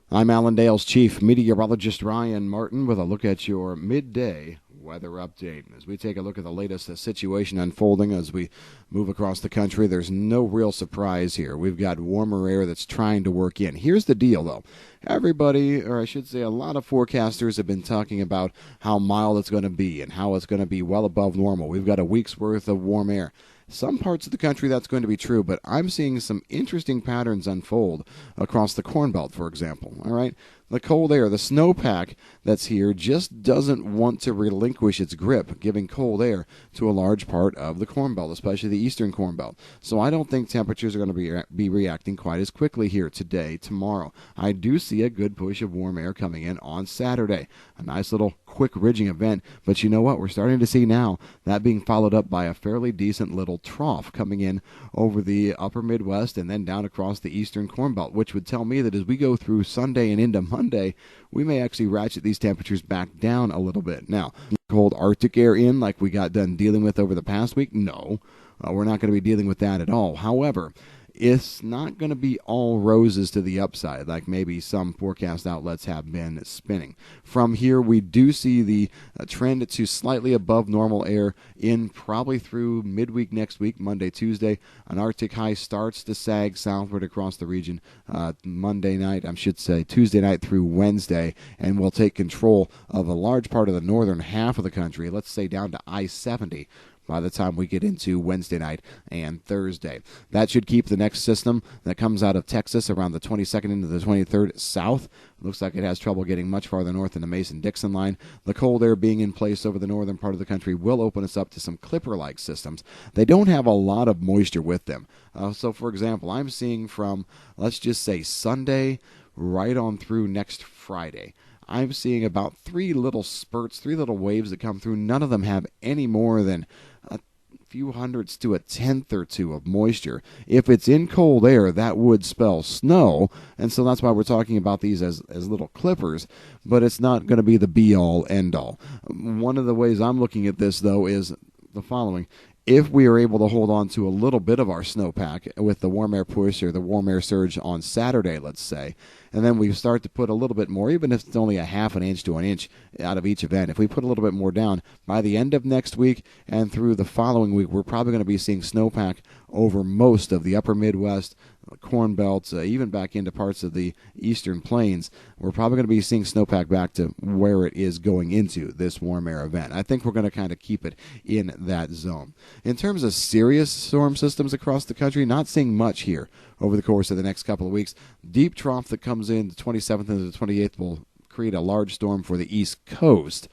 I'm Allendale's Chief Meteorologist Ryan Martin with a look at your midday weather update. As we take a look at the latest situation unfolding as we move across the country, there's no real surprise here. We've got warmer air that's trying to work in. Here's the deal, though. Everybody, or I should say a lot of forecasters, have been talking about how mild it's going to be and how it's going to be well above normal. We've got a week's worth of warm air. Some parts of the country that's going to be true, but I'm seeing some interesting patterns unfold across the Corn Belt, for example. All right, the cold air, the snowpack that's here just doesn't want to relinquish its grip, giving cold air to a large part of the Corn Belt, especially the eastern Corn Belt. So I don't think temperatures are going to be reacting quite as quickly here today, tomorrow. I do see a good push of warm air coming in on Saturday. A nice little quick ridging event, but you know what? We're starting to see now that being followed up by a fairly decent little trough coming in over the upper Midwest and then down across the eastern Corn Belt, which would tell me that as we go through Sunday and into Monday, we may actually ratchet these temperatures back down a little bit. Now, cold Arctic air in like we got done dealing with over the past week? No, we're not going to be dealing with that at all. However, it's not going to be all roses to the upside like maybe some forecast outlets have been spinning. From here, we do see the trend to slightly above normal air in probably through midweek next week, Monday, Tuesday. An Arctic high starts to sag southward across the region Tuesday night through Wednesday, and will take control of a large part of the northern half of the country, let's say down to I-70. By the time we get into Wednesday night and Thursday. That should keep the next system that comes out of Texas around the 22nd into the 23rd south. Looks like it has trouble getting much farther north than the Mason-Dixon line. The cold air being in place over the northern part of the country will open us up to some Clipper-like systems. They don't have a lot of moisture with them. So, for example, I'm seeing from, let's just say, Sunday right on through next Friday. I'm seeing about three little spurts, three little waves that come through. None of them have any more than a few hundredths to a tenth or two of moisture. If it's in cold air, that would spell snow, and so that's why we're talking about these as little clippers, but it's not going to be the be-all, end-all. One of the ways I'm looking at this, though, is the following. If we are able to hold on to a little bit of our snowpack with the warm air push or the warm air surge on Saturday, let's say, and then we start to put a little bit more, even if it's only a half an inch to an inch out of each event, if we put a little bit more down, by the end of next week and through the following week, we're probably going to be seeing snowpack over most of the upper Midwest, Corn Belt, even back into parts of the eastern plains. We're probably going to be seeing snowpack back to where it is going into this warm air event. I think we're going to kind of keep it in that zone. In terms of serious storm systems across the country, not seeing much here over the course of the next couple of weeks. Deep trough that comes in the 27th and the 28th will create a large storm for the East Coast.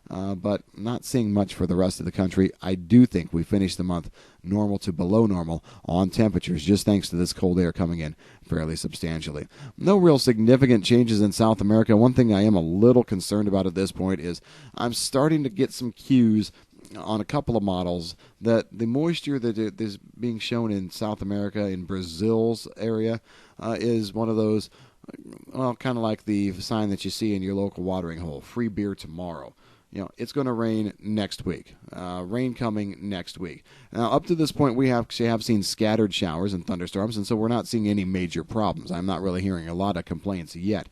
But not seeing much for the rest of the country. I do think we finish the month normal to below normal on temperatures, just thanks to this cold air coming in fairly substantially. No real significant changes in South America. One thing I am a little concerned about at this point is I'm starting to get some cues on a couple of models that the moisture that is being shown in South America, in Brazil's area, is one of those, well, kind of like the sign that you see in your local watering hole, free beer tomorrow. You know, it's going to rain next week. Rain coming next week. Now, up to this point, we have seen scattered showers and thunderstorms, and so we're not seeing any major problems. I'm not really hearing a lot of complaints yet.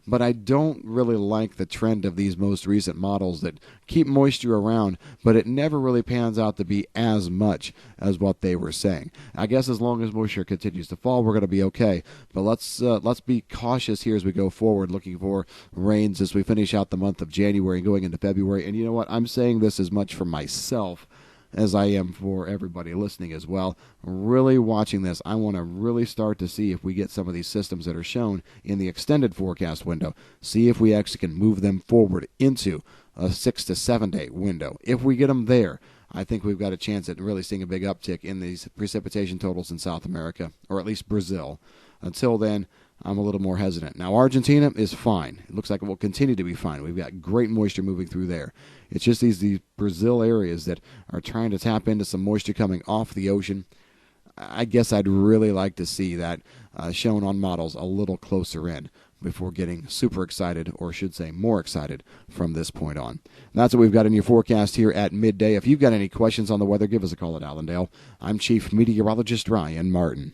But I don't really like the trend of these most recent models that keep moisture around, but it never really pans out to be as much as what they were saying. I guess as long as moisture continues to fall, we're going to be okay. But let's be cautious here as we go forward, looking for rains as we finish out the month of January and going into February. And you know what? I'm saying this as much for myself as I am for everybody listening as well. Really watching this, I want to really start to see if we get some of these systems that are shown in the extended forecast window, see if we actually can move them forward into a 6 to 7 day window. If we get them there, I think we've got a chance at really seeing a big uptick in these precipitation totals in South America, or at least Brazil. Until then, I'm a little more hesitant. Now, Argentina is fine. It looks like it will continue to be fine. We've got great moisture moving through there. It's just these Brazil areas that are trying to tap into some moisture coming off the ocean. I guess I'd really like to see that shown on models a little closer in before getting super excited, or should say more excited, from this point on. And that's what we've got in your forecast here at midday. If you've got any questions on the weather, give us a call at Allendale. I'm Chief Meteorologist Ryan Martin.